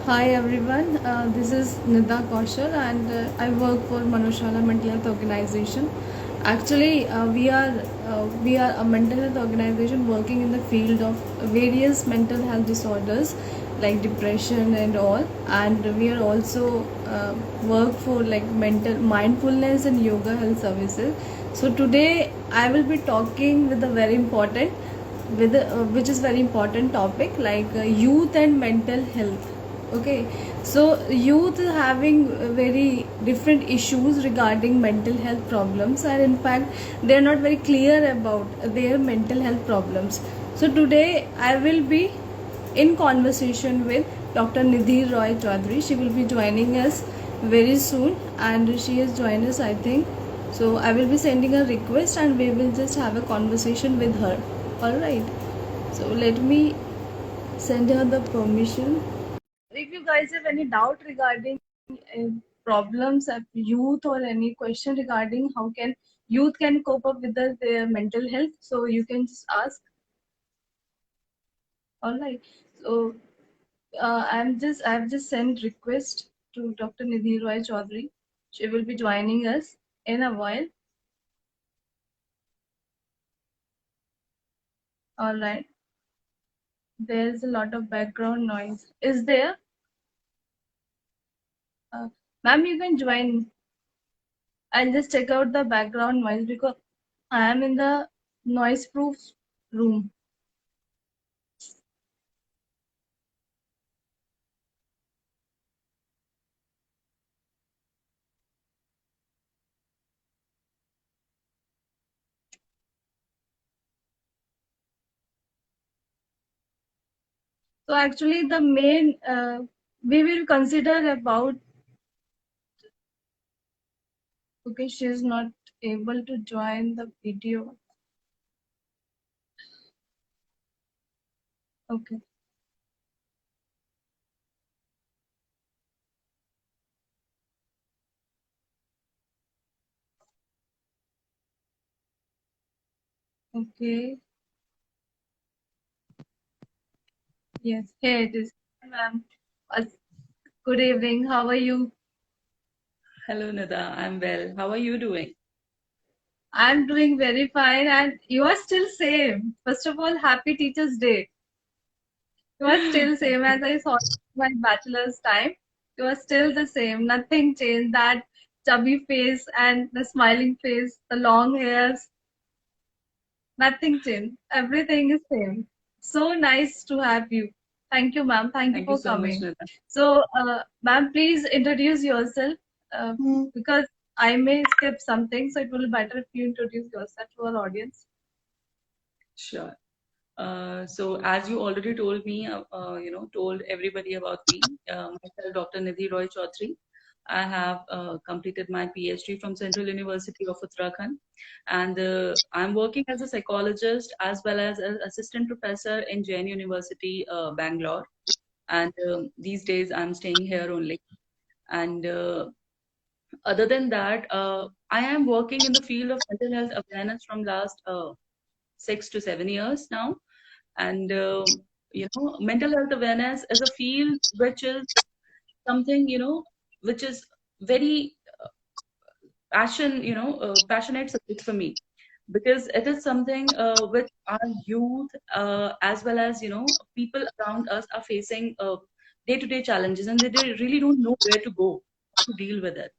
Hi everyone, this is Nida Kaushal and I work for Manoshala Mental Health Organization. Actually, we are a mental health organization working in the field of various mental health disorders like depression and all, and we are also work for like mental mindfulness and yoga health services. So today I will be talking with a very important which is very important topic like youth and mental health. Okay, so youth is having very different issues regarding mental health problems, and in fact they are not very clear about their mental health problems. So today I will be in conversation with Dr. Nidhi Roy Chaudhary. She will be joining us very soon, and she has joined us, I think. So I will be sending a request and we will just have a conversation with her. All right, so let me send her the permission. If you guys have any doubt regarding problems of youth or any question regarding how can youth can cope up with their mental health, so you can just ask. All right. So I've just sent request to Dr. Nidhi Roy Chaudhary. She will be joining us in a while. All right. There's a lot of background noise. Is there? Uh, Ma'am, you can join. I'll just check out the background noise because I am in the noise proof room. So actually the main we will consider about, okay, she is not able to join the video. Okay. Okay. Yes. Here it is. Ma'am. Uh, Good evening. How are you? Hello, Nida. I'm well. How are you doing? I'm doing very fine, and you are still same. First of all, happy Teachers' Day. You are still same as I saw my bachelor's time. You are still the same. Nothing changed. That chubby face and the smiling face, the long hairs, nothing changed. Everything is same. So nice to have you. Thank you, ma'am. Thank you Thank you for so much, coming. Nida. So, ma'am, please introduce yourself because I may skip something. So it will be better if you introduce yourself to our audience. Sure. So as you already told me, told everybody about me, myself, Dr. Nidhi Roy Chaudhary. I have completed my PhD from Central University of Uttarakhand, and I'm working as a psychologist as well as an assistant professor in Jain University, Bangalore. And these days I'm staying here only. And other than that, I am working in the field of mental health awareness from last 6 to 7 years now. And mental health awareness is a field which is something which is very passionate subject for me, because it is something which our youth as well as people around us are facing day-to-day challenges, and really don't know where to go, how to deal with it.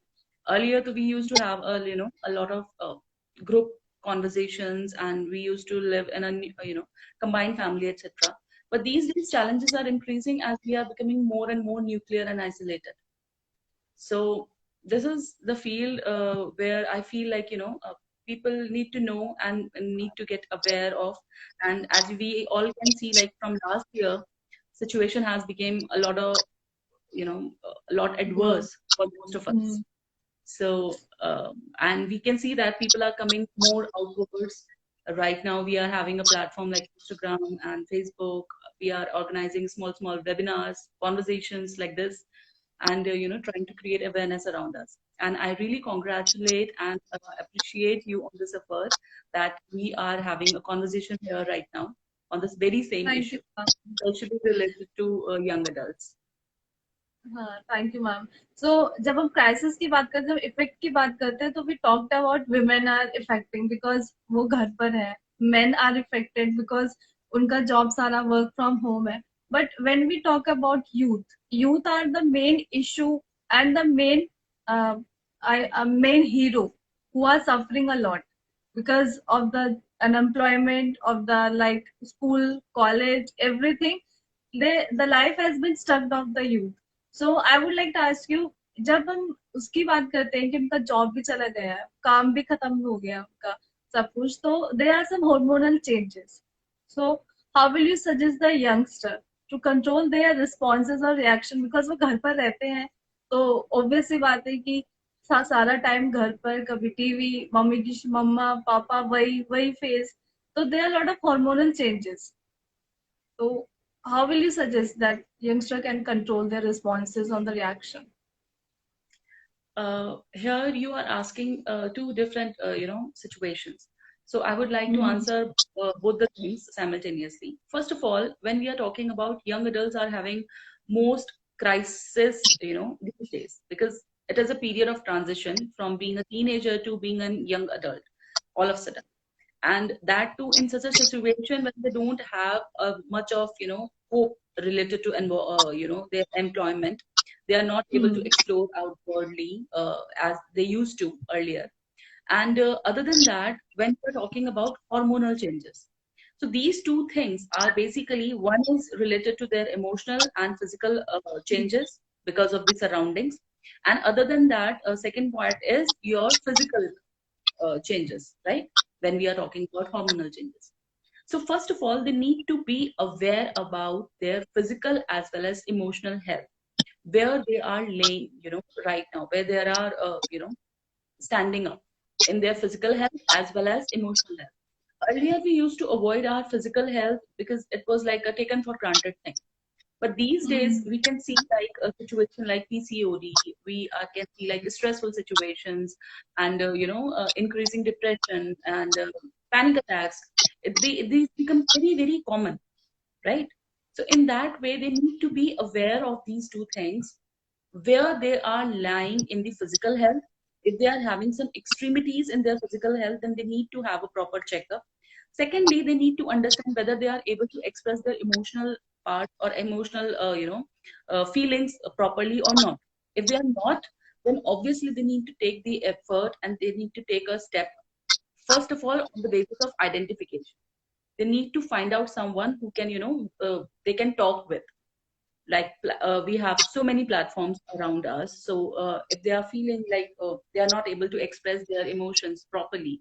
Earlier, we used to have a lot of group conversations, and we used to live in a combined family, etc. But these days, challenges are increasing as we are becoming more and more nuclear and isolated. So this is the field where I feel like people need to know and need to get aware of. And as we all can see, like from last year, situation has become a lot Worse. adverse for most of us. Mm. So, and we can see that people are coming more outwards. Right now, we are having a platform like Instagram and Facebook. We are organizing small webinars, conversations like this, and trying to create awareness around us. And I really congratulate and appreciate you on this effort that we are having a conversation here right now on this very same Thank you, issue, ma'am. especially related to young adults. हाँ, thank you ma'am. सो जब हम crisis की बात करते हैं, जब effect की बात करते हैं, तो we talked about women are affecting because वो घर पर है। मेन आर इफेक्टेड बिकॉज उनका जॉब सारा वर्क फ्रॉम होम है। But when we talk about youth, youth are the main issue and the main hero who are suffering a lot because of the unemployment of the like school, college, everything. The life has been stuck off the youth. So I would like to ask you, जब हम उसकी बात करते हैं कि उनका job भी चला गया है, काम भी खत्म हो गया उनका, सब कुछ, तो there are some hormonal changes. So how will you suggest the youngster to control their responses or reaction, because वो घर पर रहते हैं, तो obvious सी बात है कि सारा टाइम घर पर, कभी टीवी, मम्मी की मम्मा पापा वही वही फेस, तो there are a lot of hormonal changes. So how will you suggest that youngster can control their responses on the reaction? Here you are asking two different, situations. So I would like to Mm-hmm. answer both the things simultaneously. First of all, when we are talking about young adults are having most crisis, these days, because it is a period of transition from being a teenager to being a young adult, all of a sudden, and that too in such a situation when they don't have much of hope related to their employment. They are not able to Hmm. explore outwardly as they used to earlier. And other than that, when we're talking about hormonal changes, so these two things are basically, one is related to their emotional and physical changes because of the surroundings, and other than that, second part is your physical changes, right? When we are talking about hormonal changes. So first of all, they need to be aware about their physical as well as emotional health, where they are laying, right now, where they are, standing up in their physical health as well as emotional health. Earlier, we used to avoid our physical health because it was like a taken for granted thing. But these days, Hmm. we can see like a situation like PCOD. We can see like stressful situations and increasing depression and panic attacks. These become very very common, right? So in that way, they need to be aware of these two things, where they are lying in the physical health. If they are having some extremities in their physical health, then they need to have a proper checkup. Secondly, they need to understand whether they are able to express their emotional part or emotional, feelings properly or not. If they are not, then obviously they need to take the effort and they need to take a step. First of all, on the basis of identification, they need to find out someone who can, they can talk with, like we have so many platforms around us. So if they are feeling like they are not able to express their emotions properly,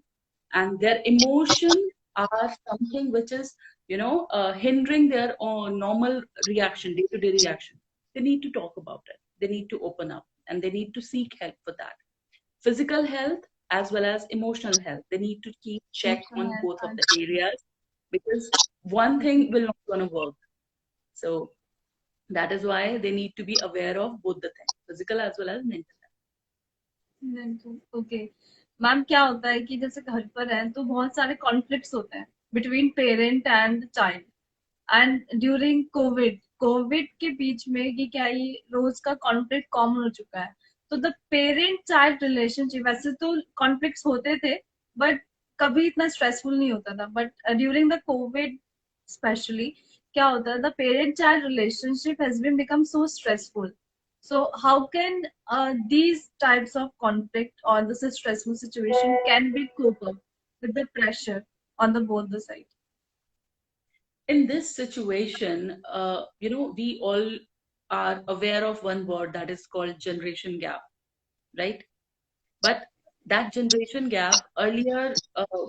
and their emotion are something which is hindering their normal reaction, day-to-day reaction, they need to talk about it, they need to open up, and they need to seek help for that. Physical health as well as emotional health, they need to keep check Emotional on health both of and the areas, because one thing okay. will not gonna work. So that is why they need to be aware of both the things, physical as well as mental okay ma'am, क्या होता है कि जैसे घर पर है तो बहुत सारे कॉन्फ्लिक्ट्स होते हैं between parent and child. And during Covid के बीच में ये क्या, ये रोज का कॉन्फ्लिक्ट कॉमन हो चुका है। तो द पेरेंट चाइल्ड रिलेशनशिप, वैसे तो कॉन्फ्लिक्ट्स होते थे बट कभी इतना स्ट्रेसफुल नहीं होता था, but during the covid specially क्या होता है, the parent child relationship has been become so stressful. So how can these types of conflict or this stressful situation can be cope up with the pressure on the both the side? in this situation. We all are aware of one word that is called generation gap, right? But that generation gap earlier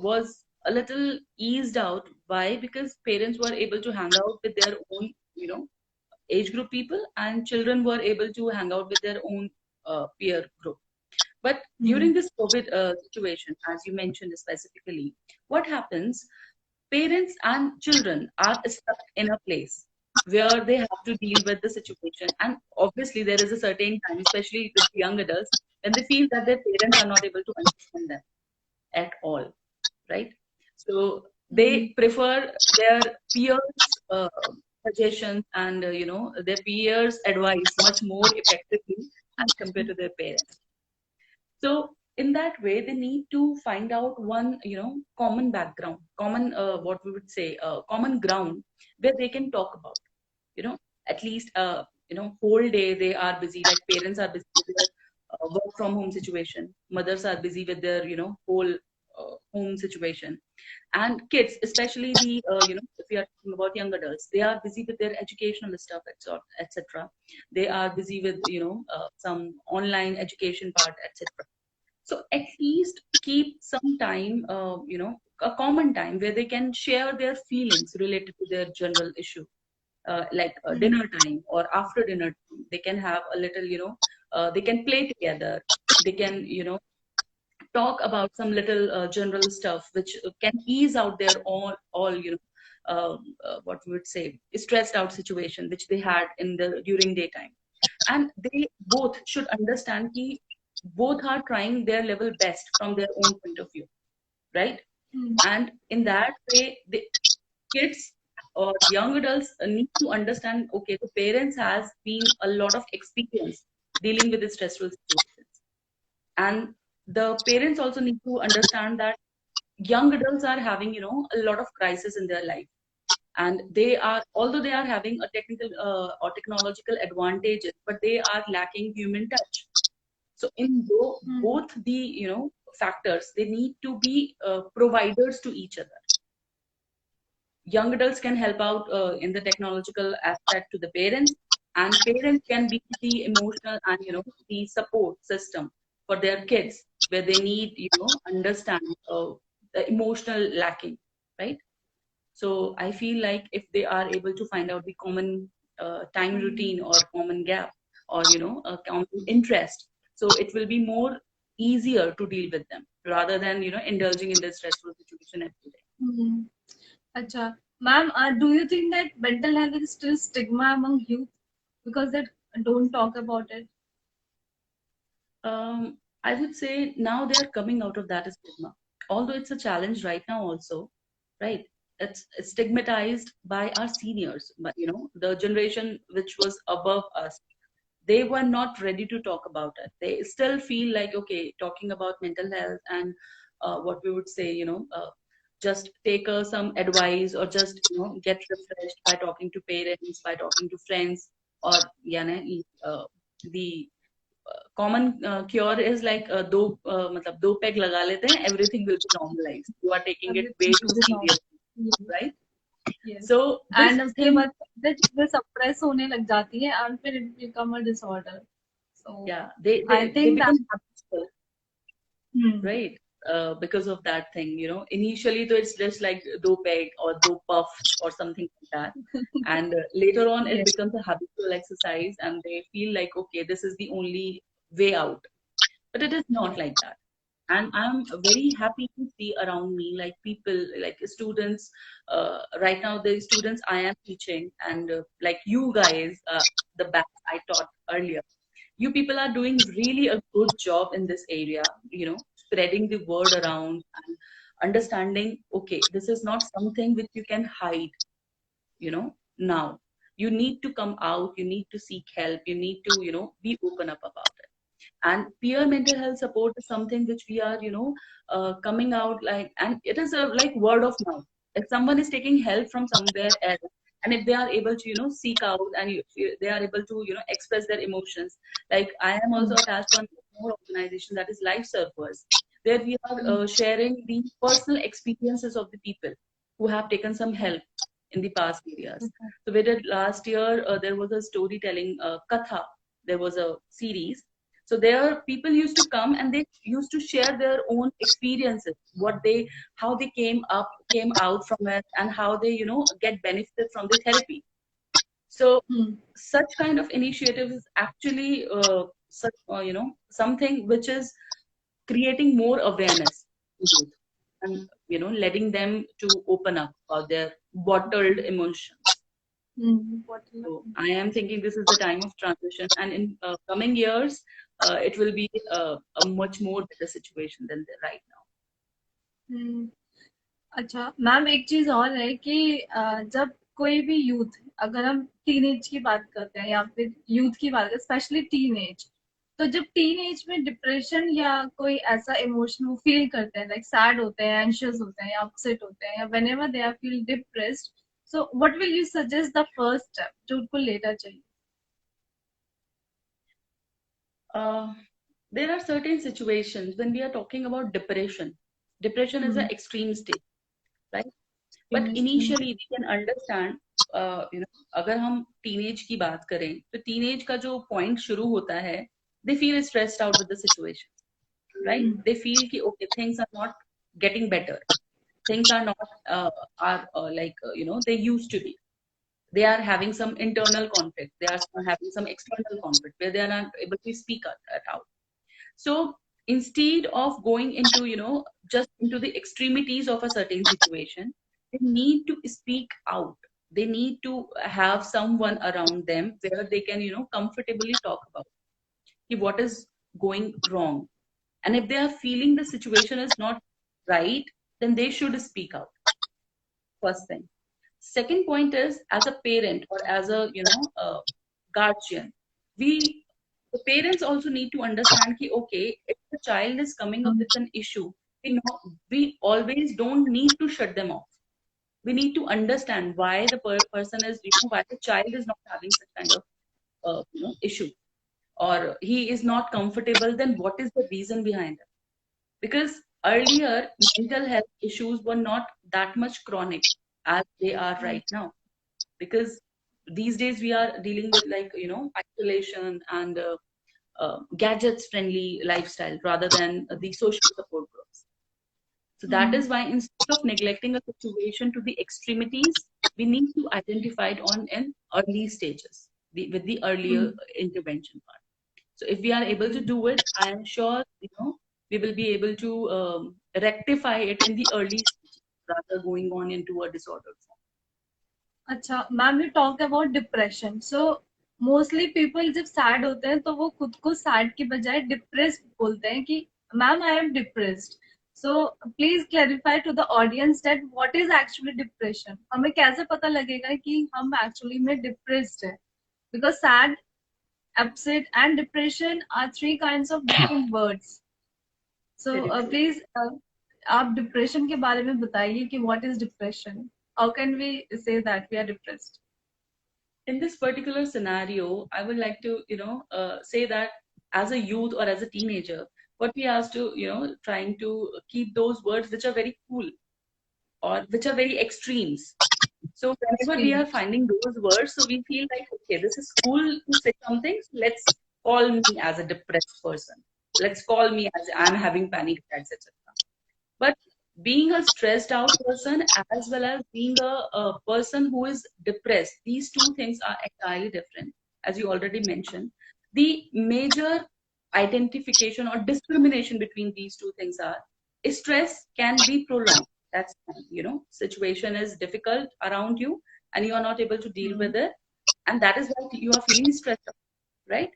was a little eased out. Why? Because parents were able to hang out with their own, age group people, and children were able to hang out with their own peer group. But Hmm. during this COVID situation, as you mentioned specifically, what happens? Parents and children are stuck in a place where they have to deal with the situation. And obviously, there is a certain time, especially with young adults, when they feel that their parents are not able to understand them at all, right? So Hmm. they prefer their peers' suggestions and their peers' advice much more effectively as compared to their parents. So in that way, they need to find out one, common background, common, what we would say, common ground where they can talk about, at least, whole day they are busy, like parents are busy with their work from home situation, mothers are busy with their, whole home situation, and kids, especially the, if we are talking about young adults, they are busy with their educational stuff, etc. They are busy with, some online education part, etc. So at least keep some time, a common time where they can share their feelings related to their general issue, like dinner time or after dinner time. They can have a little, they can play together. They can, talk about some little general stuff which can ease out their all, what we would say, stressed out situation which they had in the during daytime. And they both should understand that both are trying their level best from their own point of view, right? And in that way, the kids or young adults need to understand, okay, the parents has been a lot of experience dealing with the stressful situations, and the parents also need to understand that young adults are having, a lot of crisis in their life, and they are, although they are having a technical or technological advantages, but they are lacking human touch. So in both the, factors, they need to be providers to each other. Young adults can help out in the technological aspect to the parents, and parents can be the emotional and, the support system for their kids, where they need, understand the emotional lacking, right? So I feel like if they are able to find out the common time routine or common gap, or, a common interest, so it will be more easier to deal with them rather than, indulging in this stressful situation every day. Acha. Ma'am, do you think that mental health is still stigma among youth because they don't talk about it? I would say now they are coming out of that stigma, although it's a challenge right now also, right? It's stigmatized by our seniors, but, the generation which was above us, they were not ready to talk about it. They still feel like, okay, talking about mental health and what we would say, just take some advice, or just, get refreshed by talking to parents, by talking to friends, or yeah, the common cure is like दो मतलब दो peg लगा लेते हैं, everything will be normalized. You are taking it way Everything too will be normal. seriously, Yes. right? Yes. So this And उसके thing, बाद फिर चीजें सप्रेस होने लग जाती है and फिर it become a disorder. So yeah, they I they think that become habitual, right? Because of that thing, initially though it's just like do peg or do puffs or something like that, and later on it yes. becomes a habitual exercise, and they feel like, okay, this is the only way out, but it is not like that. And I'm very happy to see around me, like people, like students, right now the students I am teaching, and like you guys, the batch I taught earlier, you people are doing really a good job in this area, spreading the word around and understanding, okay, this is not something which you can hide, now you need to come out, you need to seek help, you need to, be open up about it. And peer mental health support is something which we are, coming out like, and it is a like word of mouth. If someone is taking help from somewhere else, and if they are able to, seek out, and they are able to, express their emotions, like I am also attached to another organization, that is Life Surfers, where we are sharing the personal experiences of the people who have taken some help in the past areas. So we did last year, there was a storytelling katha, there was a series. So there people used to come and they used to share their own experiences, what they, how they came out from it, and how they, get benefited from the therapy. So such kind of initiative is actually something which is creating more awareness in youth, and, letting them to open up about their bottled emotions. So I am thinking this is the time of transition, and in coming years, it will be a much more better situation than right now. अच्छा ma'am एक चीज और है कि जब कोई भी youth, अगर हम टीनेज की बात करते हैं या फिर यूथ की बात करते हैं, स्पेशली टीनेज, तो जब टीनेज में डिप्रेशन या कोई ऐसा इमोशन वो फील करते हैं, लाइक सैड होते हैं, एंशियस होते हैं या अपसेट होते हैं, या whenever they are feel depressed, so what will you suggest the first step जो उनको लेना चाहिए? Uh, there are certain situations when we are talking about depression. Depression is an extreme state, right? But initially we can understand, अगर हम teenage की बात करें, तो teenage का जो point शुरू होता है, they feel stressed out with the situation, right? They feel कि okay, things are not getting better. Things are not they used to be. They are having some internal conflict. They are having some external conflict where they are not able to speak it out. So instead of going into, just into the extremities of a certain situation, they need to speak out. They need to have someone around them where they can, comfortably talk about what is going wrong. And if they are feeling the situation is not right, then they should speak out. First thing. Second point is, as a parent or as a guardian, we the parents also need to understand that okay, if the child is coming up with an issue, we always don't need to shut them off. We need to understand why the person is, why the child is not having such kind of issue, or he is not comfortable. Then what is the reason behind it? Because earlier mental health issues were not that much chronic as they are right now, because these days we are dealing with isolation and gadgets friendly lifestyle rather than the social support groups. So that is why instead of neglecting a situation to the extremities, we need to identify it on in early stages, with the earlier intervention part. So if we are able to do it, I am sure we will be able to rectify it in the early stages rather going on into a disordered form. अच्छा ma'am, you talk about depression, so mostly people जब sad होते हैं तो वो खुद को sad की बजाय डिप्रेस्ड बोलते हैं कि ma'am I am depressed. So please clarify to the audience that what is actually depression. हमें कैसे पता लगेगा कि हम एक्चुअली में डिप्रेस्ड है? Because sad, upset and depression are three kinds of different words. So Very true. Please आप depression के बारे में बताइए कि what is depression, how can we say that we are depressed? In this particular scenario, I would like to, say that as a youth or as a teenager, what we have to, trying to keep those words which are very cool or which are very extremes. So whenever we are finding those words, so we feel like, okay, this is cool to say something. So let's call me as a depressed person. Let's call me as I'm having panic attacks, etc. But being a stressed out person as well as being a person who is depressed, these two things are entirely different. As you already mentioned, the major identification or discrimination between these two things are stress can be prolonged. That's fine. Situation is difficult around you and you are not able to deal with it. And that is why you are feeling stressed out, right?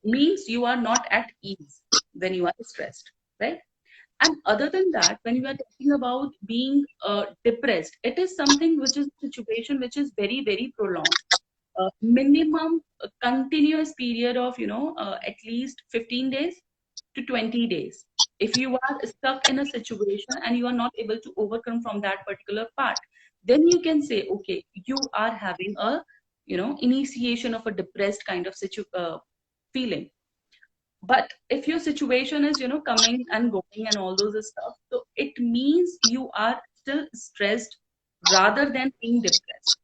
Means you are not at ease when you are stressed, right? And other than that, when you are talking about being depressed, it is something which is a situation which is very, very prolonged. Minimum continuous period of, at least 15 days to 20 days. If you are stuck in a situation and you are not able to overcome from that particular part, then you can say, okay, you are having a, initiation of a depressed kind of feeling. But if your situation is coming and going and all those stuff, so it means you are still stressed rather than being depressed.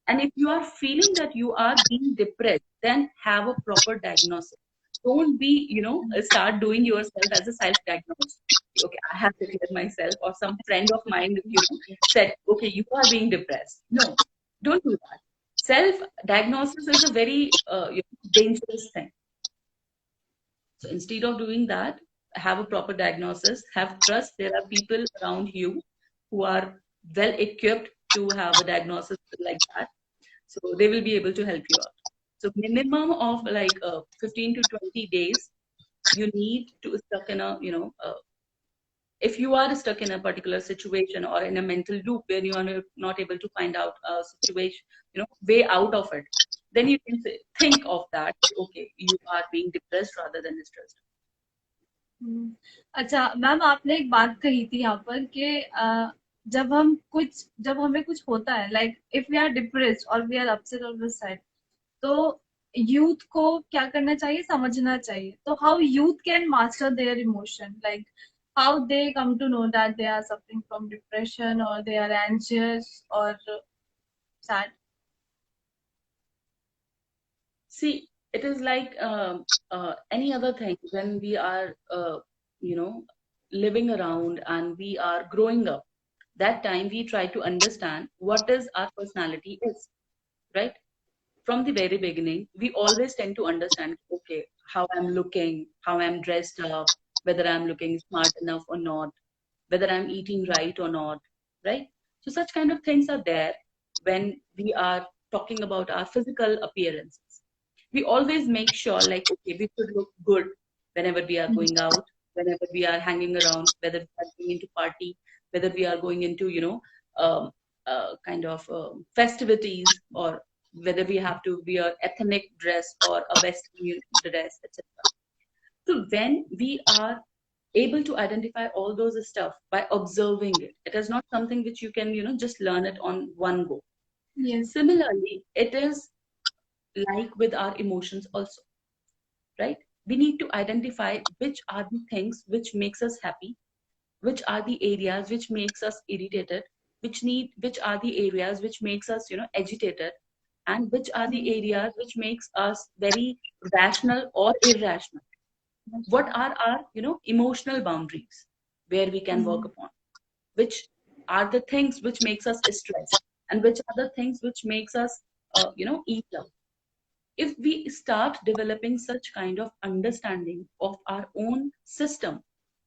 And if you are feeling that you are being depressed, then have a proper diagnosis. Don't be, start doing yourself as a self diagnosis. Okay, I have declared myself, or some friend of mine said, okay, you are being depressed. No, don't do that. Self diagnosis is a very dangerous thing. So instead of doing that, have a proper diagnosis, have trust. There are people around you who are well equipped to have a diagnosis like that. So they will be able to help you out. So minimum of 15 to 20 days, you need to stuck in a, If you are stuck in a particular situation or in a mental loop where you are not able to find out a situation, way out of it, then you can think of that. Okay, you are being depressed rather than stressed. अच्छा ma'am, आपने एक बात कही थी यहाँ पर कि जब हमें कुछ होता है, like if we are depressed और वी आर अपसेट और सैड, तो यूथ को क्या करना चाहिए, समझना चाहिए. तो how youth can master their emotion, like how they come to know that they are suffering from depression और दे आर एंशियस और sad. See, it is like any other thing when we are, you know, living around and we are growing up. That time we try to understand what is our personality is, right? From the very beginning, we always tend to understand, okay, how I'm looking, how I'm dressed up, whether I'm looking smart enough or not, whether I'm eating right or not, right? So such kind of things are there when we are talking about our physical appearances. We always make sure, like, okay, we should look good whenever we are going out, whenever we are hanging around, whether we are going into party, whether we are going into, um, kind of festivities, or whether we have to wear ethnic dress or a western dress, etc. So when we are able to identify all those stuff by observing it, it is not something which you can, just learn it on one go. Yes. Similarly, it is like with our emotions also, right? We need to identify which are the things which makes us happy, which are the areas which makes us irritated, which are the areas which makes us, agitated, and which are the areas which makes us very rational or irrational. What are our, emotional boundaries where we can work upon? Which are the things which makes us stressed, and which are the things which makes us, eat up? If we start developing such kind of understanding of our own system,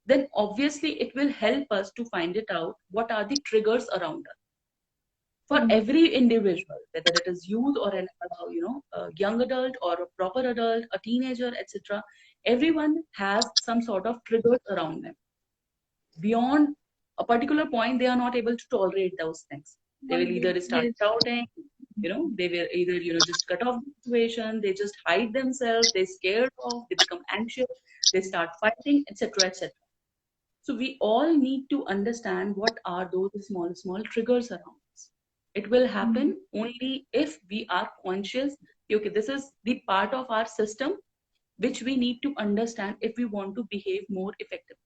then obviously it will help us to find it out what are the triggers around us. For every individual, whether it is youth or a young adult or a proper adult, a teenager, etc., everyone has some sort of triggers around them. Beyond a particular point, they are not able to tolerate those things. They will either start shouting, they will either, just cut off the situation, they just hide themselves, they scared off, they become anxious, they start fighting, etc., etc. So we all need to understand what are those small, small triggers around us. It will happen only if we are conscious. Okay, this is the part of our system which we need to understand if we want to behave more effectively.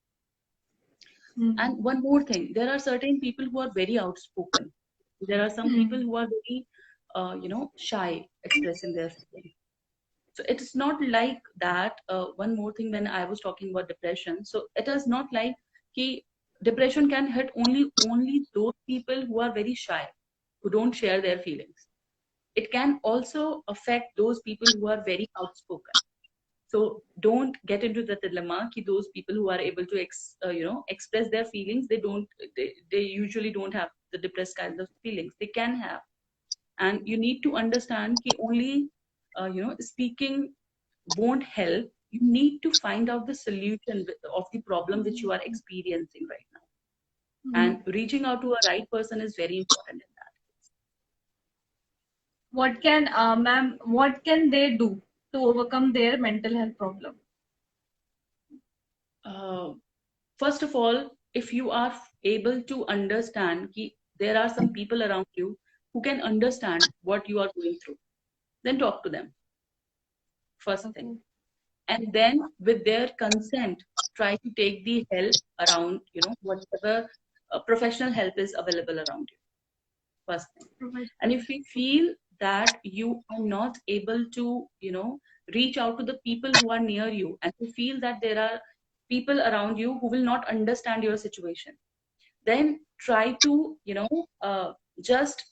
And one more thing, there are certain people who are very outspoken. There are some people who are very, shy expressing their feelings. So it is not like that. One more thing, when I was talking about depression, so it is not like depression can hit only those people who are very shy, who don't share their feelings. It can also affect those people who are very outspoken. So don't get into the dilemma that those people who are able to express their feelings, they usually don't have the depressed kind of feelings. They can have, and you need to understand that only speaking won't help. You need to find out the solution of the problem which you are experiencing right now, and reaching out to a right person is very important in that. What can they do to overcome their mental health problem? First of all, if you are able to understand that there are some people around you who can understand what you are going through, then talk to them. First thing. And then with their consent, try to take the help around, whatever professional help is available around you. First thing. And if you feel that you are not able to, reach out to the people who are near you, and you feel that there are people around you who will not understand your situation, then try to, just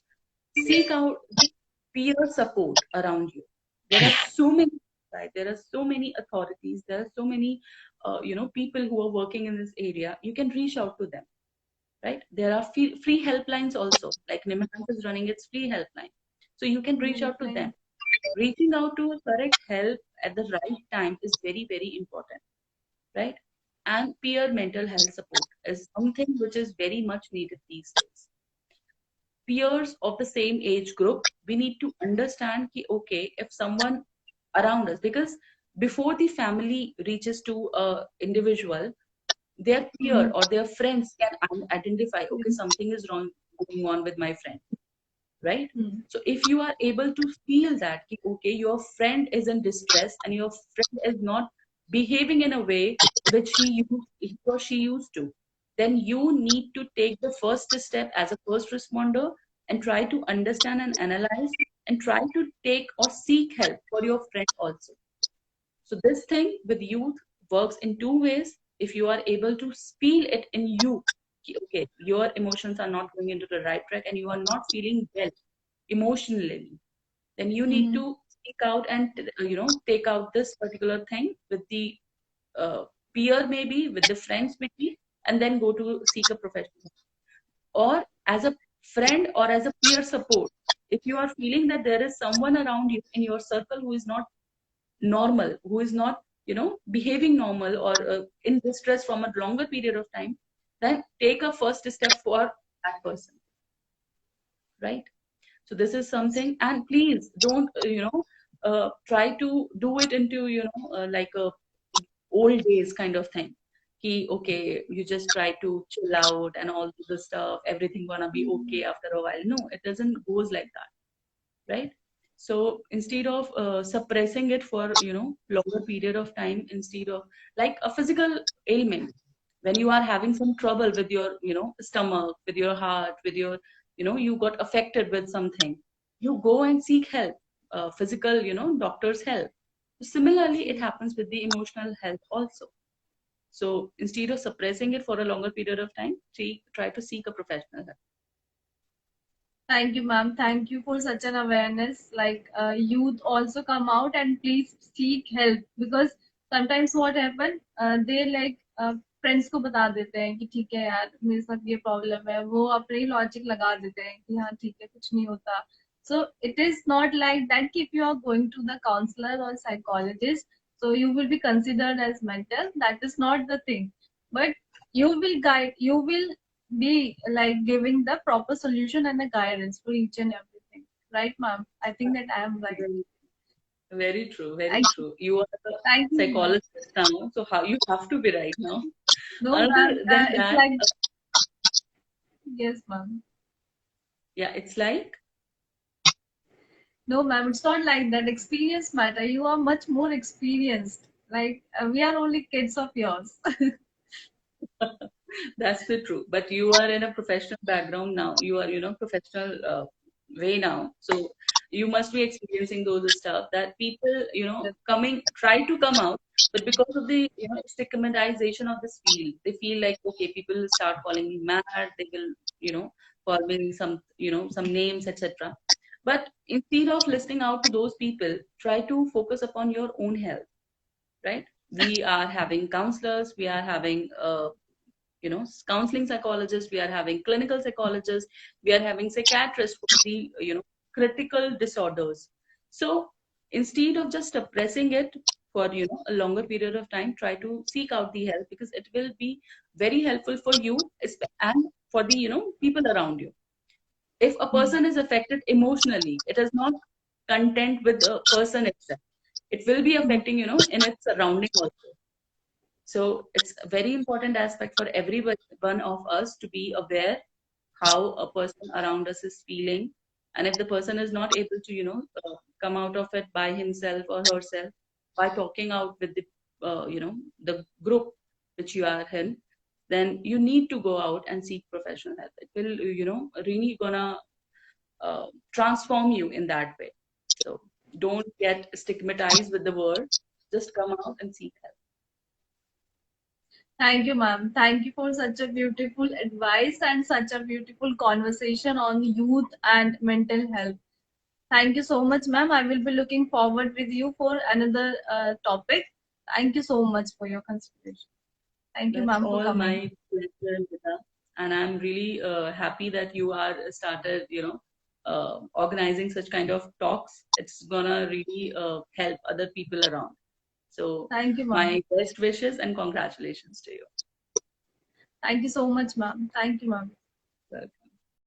seek out the peer support around you. There are so many, right? There are so many authorities. There are so many, people who are working in this area. You can reach out to them, right? There are free helplines also. Like Nimhans is running its free helpline, so you can reach out to them. Reaching out to correct help at the right time is very, very important, right? and peer mental health support is something which is very much needed these days. Peers of the same age group, we need to understand ki, okay, if someone around us, because before the family reaches to a individual, their peer Mhm. or their friends can identify, okay, Mhm. something is wrong going on with my friend, right? Mhm. So if you are able to feel that, ki, okay, your friend is in distress and your friend is not behaving in a way which he or she used to, then you need to take the first step as a first responder and try to understand and analyze and try to take or seek help for your friend also. So this thing with youth works in two ways. If you are able to feel it in you, ki, okay, your emotions are not going into the right track and you are not feeling well emotionally, then you need Mhm. to speak out and take out this particular thing with the uh, peer, maybe with the friends maybe, and then go to seek a professional or as a friend or as a peer support. If you are feeling that there is someone around you in your circle who is not normal, who is not behaving normal or in distress from a longer period of time, then take a first step for that person, right? So this is something, and please don't try to do it into like a old days kind of thing. Ki, okay, you just try to chill out and all the stuff, everything gonna be okay after a while. No, it doesn't goes like that, right? So instead of suppressing it for longer period of time, instead of like a physical ailment, when you are having some trouble with your stomach, with your heart, with your you got affected with something, you go and seek help, physical doctor's help. Similarly it happens with the emotional health also. So instead of suppressing it for a longer period of time, try to seek a professional help. Thank you, ma'am. Thank you for such an awareness. Like, youth also come out and please seek help, because sometimes what happen, they like friends को बता देते हैं कि ठीक है यार मेरे साथ ये प्रॉब्लम है, वो अपने ही लॉजिक लगा देते हैं कि हाँ ठीक है कुछ नहीं होता. So it is not like that कि if you are going to the counselor or psychologist, so you will be considered as mental. That is not the thing. But you will be like giving the proper solution and the guidance for each and everything. Right, ma'am? I think that I am right. Very, very true, very Thank you. true. You are a Thank you, ma'am. psychologist now, so how you have to be right now. No, Other ma'am. than It's that, like, yes, ma'am. yeah, it's like No, ma'am. It's not like that. Experience matter. You are much more experienced. Like, we are only kids of yours. that's the truth. But you are in a professional background now. You are, professional way now. So you must be experiencing those stuff that people, try to come out, but because of the, stigmatization of this field, they feel like, okay, people will start calling me mad. They will, call me some, some names, etc. But instead of listening out to those people, try to focus upon your own health, right? We are having counselors, we are having counseling psychologists, we are having clinical psychologists, we are having psychiatrists for the critical disorders. So instead of just suppressing it for a longer period of time, try to seek out the help, because it will be very helpful for you and for the people around you. If a person is affected emotionally, it is not content with the person itself, it will be affecting in its surrounding also. So it's a very important aspect for every one of us to be aware how a person around us is feeling. And if the person is not able to, come out of it by himself or herself, by talking out with the, the group which you are in, then you need to go out and seek professional help. It will, really gonna transform you in that way. So don't get stigmatized with the word. Just come out and seek help. Thank you, ma'am. Thank you for such a beautiful advice and such a beautiful conversation on youth and mental health. Thank you so much, ma'am. I will be looking forward with you for another topic. Thank you so much for your consideration. Thank you, That's ma'am, for all coming. my pleasure, Nita. And I'm really happy that you are started, organizing such kind of talks. It's gonna really help other people around. So Thank you, ma'am. my best wishes and congratulations to you. Thank you so much, ma'am. Thank you, ma'am.